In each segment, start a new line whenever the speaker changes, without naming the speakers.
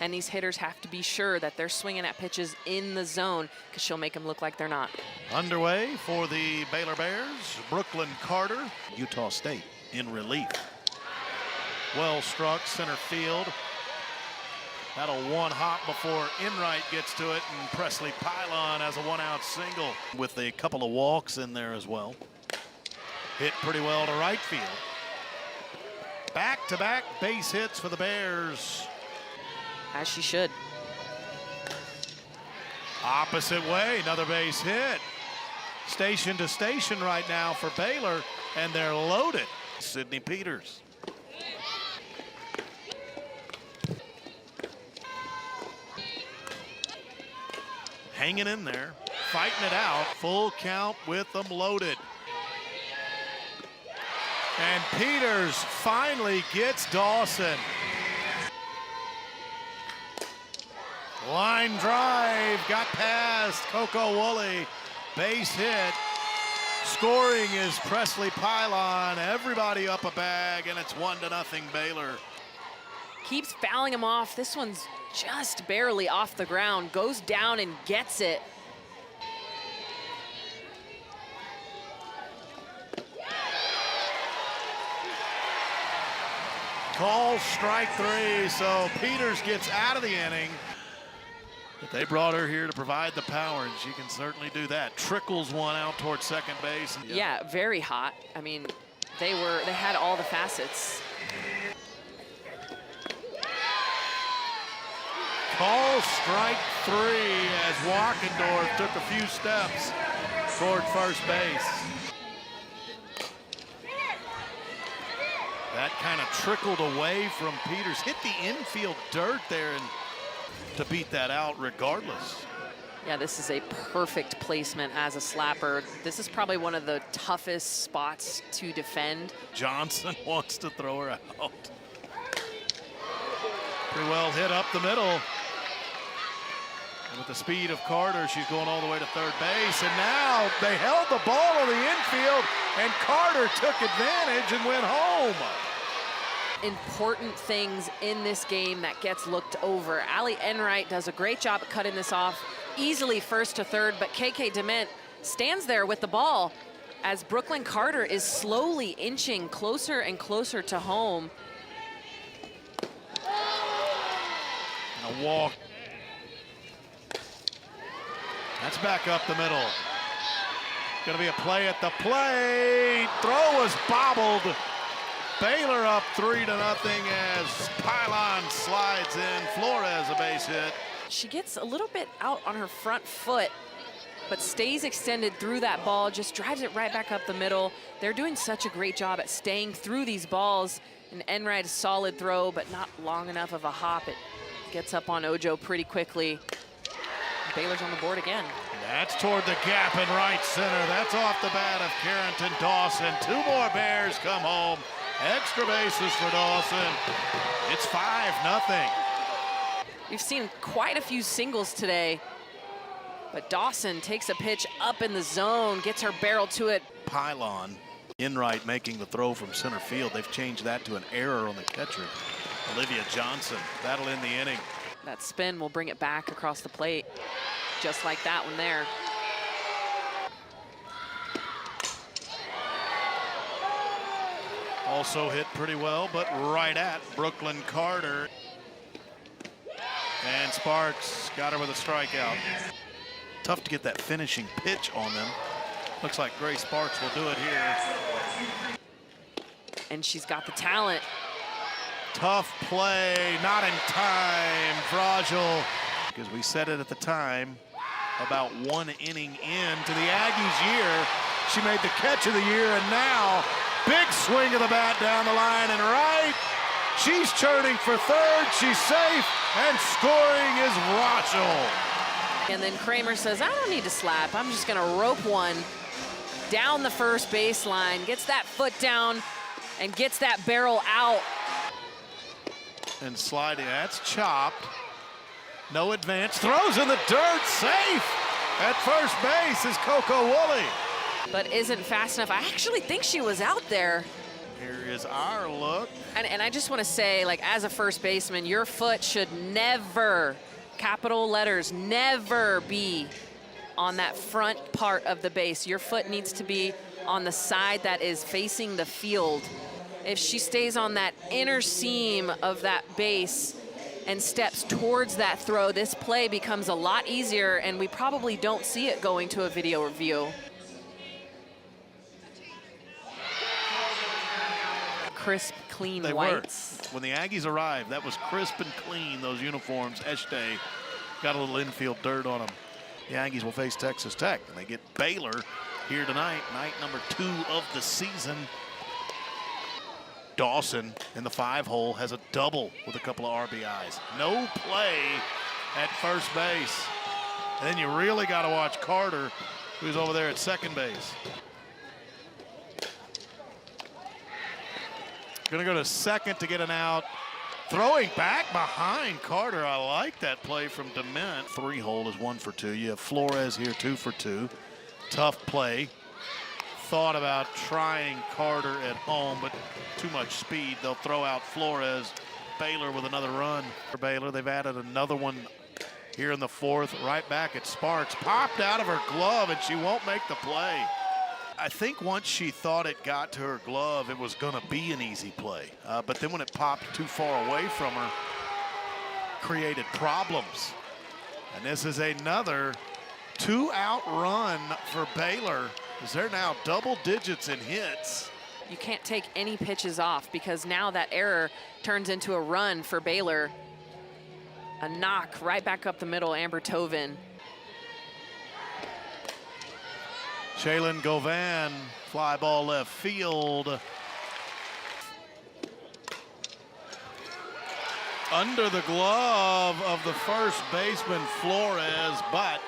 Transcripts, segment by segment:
And these hitters have to be sure that they're swinging at pitches in the zone because she'll make them look like they're not.
Underway for the Baylor Bears, Brooklyn Carter, Utah State in relief. Well struck center field. That'll one hop before Enright gets to it, and Presley Pylon has a one-out single with a couple of walks in there as well. Hit pretty well to right field. Back-to-back base hits for the Bears.
As she should.
Opposite way, another base hit. Station to station right now for Baylor, and they're loaded. Sydney Peters. Hanging in there, fighting it out. Full count with them loaded. And Peters finally gets Dawson. Line drive, got past Coco Woolley. Base hit. Scoring is Presley Pylon. Everybody up a bag, and it's 1-0 Baylor.
Keeps fouling him off. This one's just barely off the ground. Goes down and gets it.
Call strike 3, so Peters gets out of the inning. But they brought her here to provide the power, and she can certainly do that. Trickles one out towards second base.
Yeah, very hot. I mean, they had all the facets.
Call strike 3 as Walkendorf took a few steps toward first base. That kind of trickled away from Peters. Hit the infield dirt there and to beat that out regardless.
Yeah, this is a perfect placement as a slapper. This is probably one of the toughest spots to defend.
Johnson wants to throw her out. Pretty well hit up the middle. And with the speed of Carter, she's going all the way to third base. And now they held the ball in the infield, and Carter took advantage and went home.
Important things in this game that gets looked over. Allie Enright does a great job at cutting this off. Easily first to third, but KK Dement stands there with the ball as Brooklyn Carter is slowly inching closer and closer to home.
And a walk. That's back up the middle. Gonna be a play at the plate. Throw was bobbled. Baylor up 3-0 as Pylon slides in. Flores a base hit.
She gets a little bit out on her front foot, but stays extended through that ball, just drives it right back up the middle. They're doing such a great job at staying through these balls. And Enright, a solid throw, but not long enough of a hop. It gets up on Ojo pretty quickly. Baylor's on the board again.
That's toward the gap in right center. That's off the bat of Carrington Dawson. 2 more Bears come home. Extra bases for Dawson. It's 5-0.
We've seen quite a few singles today, but Dawson takes a pitch up in the zone, gets her barrel to it.
Pylon, Enright making the throw from center field. They've changed that to an error on the catcher. Olivia Johnson, that'll end the inning.
That spin will bring it back across the plate, just like that one there.
Also hit pretty well, but right at Brooklyn Carter. And Sparks got her with a strikeout. Tough to get that finishing pitch on them. Looks like Grace Sparks will do it here.
And she's got the talent.
Tough play, not in time, fragile. Because we said it at the time, about 1 inning into the Aggies' year. She made the catch of the year, and now big swing of the bat down the line and right. She's churning for third, she's safe, and scoring is Rochel.
And then Kramer says, I don't need to slap, I'm just gonna rope one down the first baseline, gets that foot down and gets that barrel out.
And sliding, that's chopped. No advance, throws in the dirt, safe. At first base is Coco Woolley.
But isn't fast enough. I actually think she was out there.
Here is our look.
And I just want to say, like, as a first baseman, your foot should never, capital letters, never be on that front part of the base. Your foot needs to be on the side that is facing the field. If she stays on that inner seam of that base and steps towards that throw, this play becomes a lot easier, and we probably don't see it going to a video review. Crisp, clean whites.
When the Aggies arrived, that was crisp and clean, those uniforms. Eshte got a little infield dirt on them. The Aggies will face Texas Tech, and they get Baylor here tonight, night number 2 of the season. Dawson in the 5-hole has a double with a couple of RBIs. No play at first base. And then you really got to watch Carter, who's over there at second base. Gonna go to second to get an out. Throwing back behind Carter. I like that play from Dement. 3-hole is 1 for 2. You have Flores here 2 for 2. Tough play. Thought about trying Carter at home, but too much speed. They'll throw out Flores. Baylor with another run for Baylor. They've added another one here in the 4th. Right back at Sparks. Popped out of her glove, and she won't make the play. I think once she thought it got to her glove, it was going to be an easy play. But then when it popped too far away from her, created problems. And this is another 2-out run for Baylor, as they're now double digits in hits.
You can't take any pitches off, because now that error turns into a run for Baylor. A knock right back up the middle, Amber Tovin.
Shaylin Govan, fly ball left field. Under the glove of the first baseman, Flores, but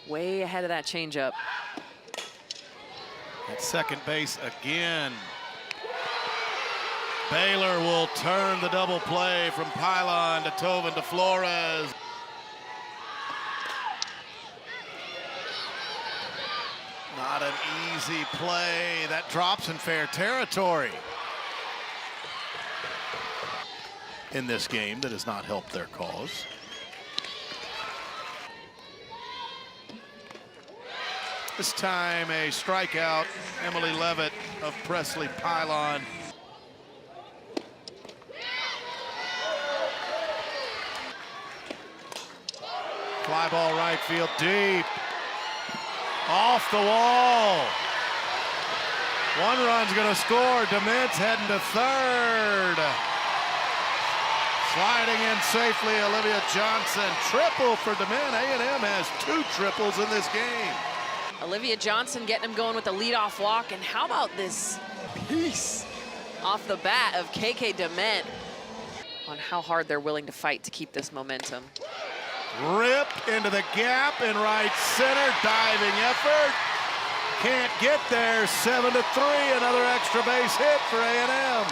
way ahead of that changeup.
At second base again. Baylor will turn the double play from Pylon to Tovin to Flores. Not an easy play. That drops in fair territory in this game. That has not helped their cause. This time a strikeout. Emily Levitt of Presley Pylon. Fly ball right field deep. Off the wall. One run's gonna score. Dement's heading to third. Sliding in safely, Olivia Johnson. Triple for Dement. A&M has 2 triples in this game.
Olivia Johnson getting him going with the leadoff walk. And how about this piece off the bat of KK Dement on how hard they're willing to fight to keep this momentum.
Ripped into the gap in right center. Diving effort. Can't get there. 7-3. Another extra base hit for A&M.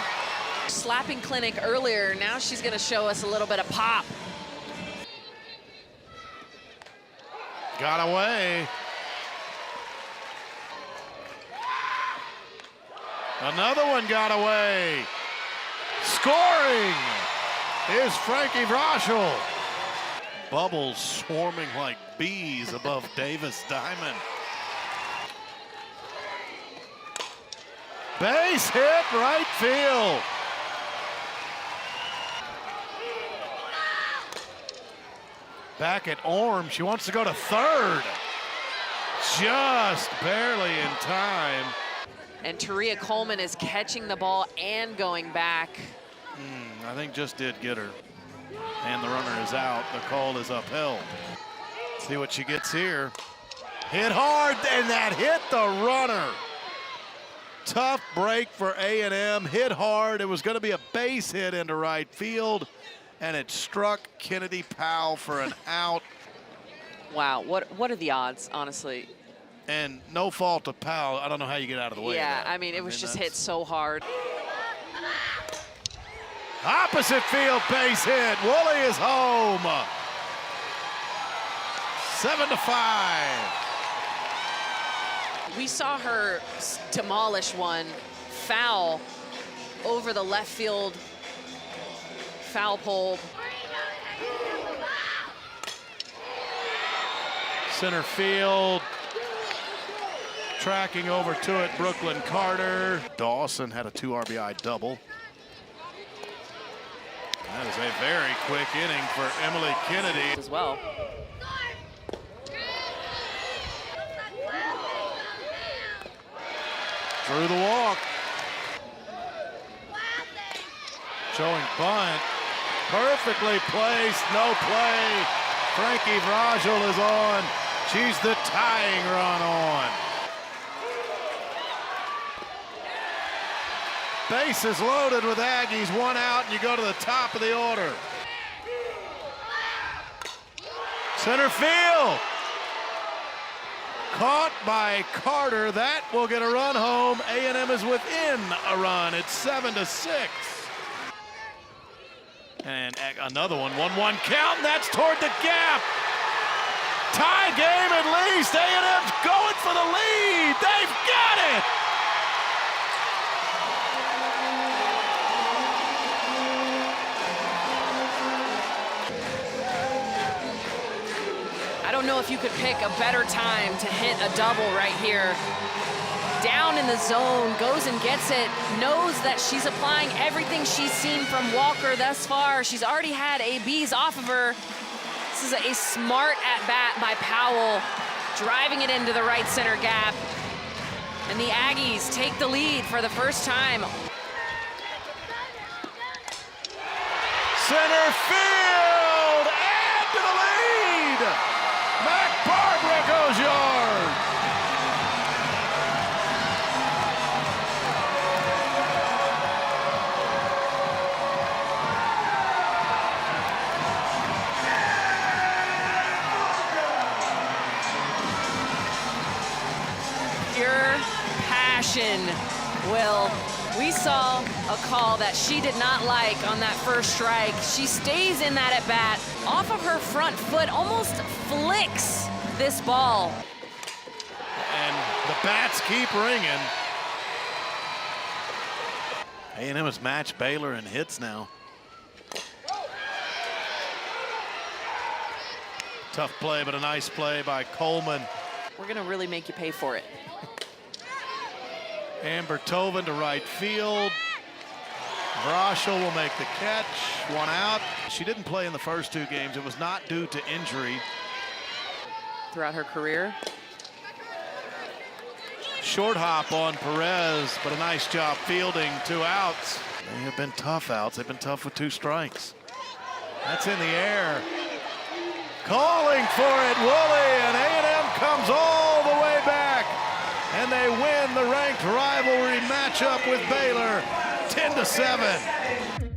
Slapping clinic earlier. Now she's going to show us a little bit of pop.
Got away. Another one got away. Scoring is Frankie Vroschel. Bubbles swarming like bees above Davis Diamond. Base hit right field. Back at Orm, she wants to go to third. Just barely in time.
And Taria Coleman is catching the ball and going back.
I think just did get her. And the runner is out. The call is upheld. See what she gets here. Hit hard, and that hit the runner. Tough break for A&M. Hit hard. It was going to be a base hit into right field, and it struck Kennedy Powell for an out.
Wow, what are the odds, honestly?
And no fault of Powell. I don't know how you get out of the way.
Yeah, I mean, it was just hit so hard.
Opposite field base hit. Woolley is home. 7-5.
We saw her demolish one, foul over the left field foul pole.
Center field. Tracking over to it, Brooklyn Carter. Dawson had a 2 RBI double. That is a very quick inning for Emily Kennedy.
As well.
Through the walk. Showing bunt. Perfectly placed, no play. Frankie Vrajel is on. She's the tying run on. Bases loaded with Aggies, 1 out, and you go to the top of the order. Center field. Caught by Carter. That will get a run home. A&M is within a run. It's 7-6. And another one, 1-1 count, and that's toward the gap. Tie game at least. A&M's going for the lead. They've got it.
I don't know if you could pick a better time to hit a double right here. Down in the zone, goes and gets it, knows that she's applying everything she's seen from Walker thus far. She's already had ABs off of her. This is a smart at-bat by Powell, driving it into the right center gap. And the Aggies take the lead for the first time.
Center field, add to the lead. Mac Barbara goes yard.
Pure passion, Will. We saw a call that she did not like on that first strike. She stays in that at bat, off of her front foot, almost flicks this ball.
And the bats keep ringing. A&M has matched Baylor in hits now. Tough play, but a nice play by Coleman.
We're gonna really make you pay for it.
Amber Tovin to right field. Vrajel will make the catch. 1 out. She didn't play in the first 2 games. It was not due to injury.
Throughout her career.
Short hop on Perez, but a nice job fielding. 2 outs. They have been tough outs. They've been tough with 2 strikes. That's in the air. Calling for it, Woolley, and A&M comes all the way back. And they win the ranked rivalry matchup with Baylor, 10-7.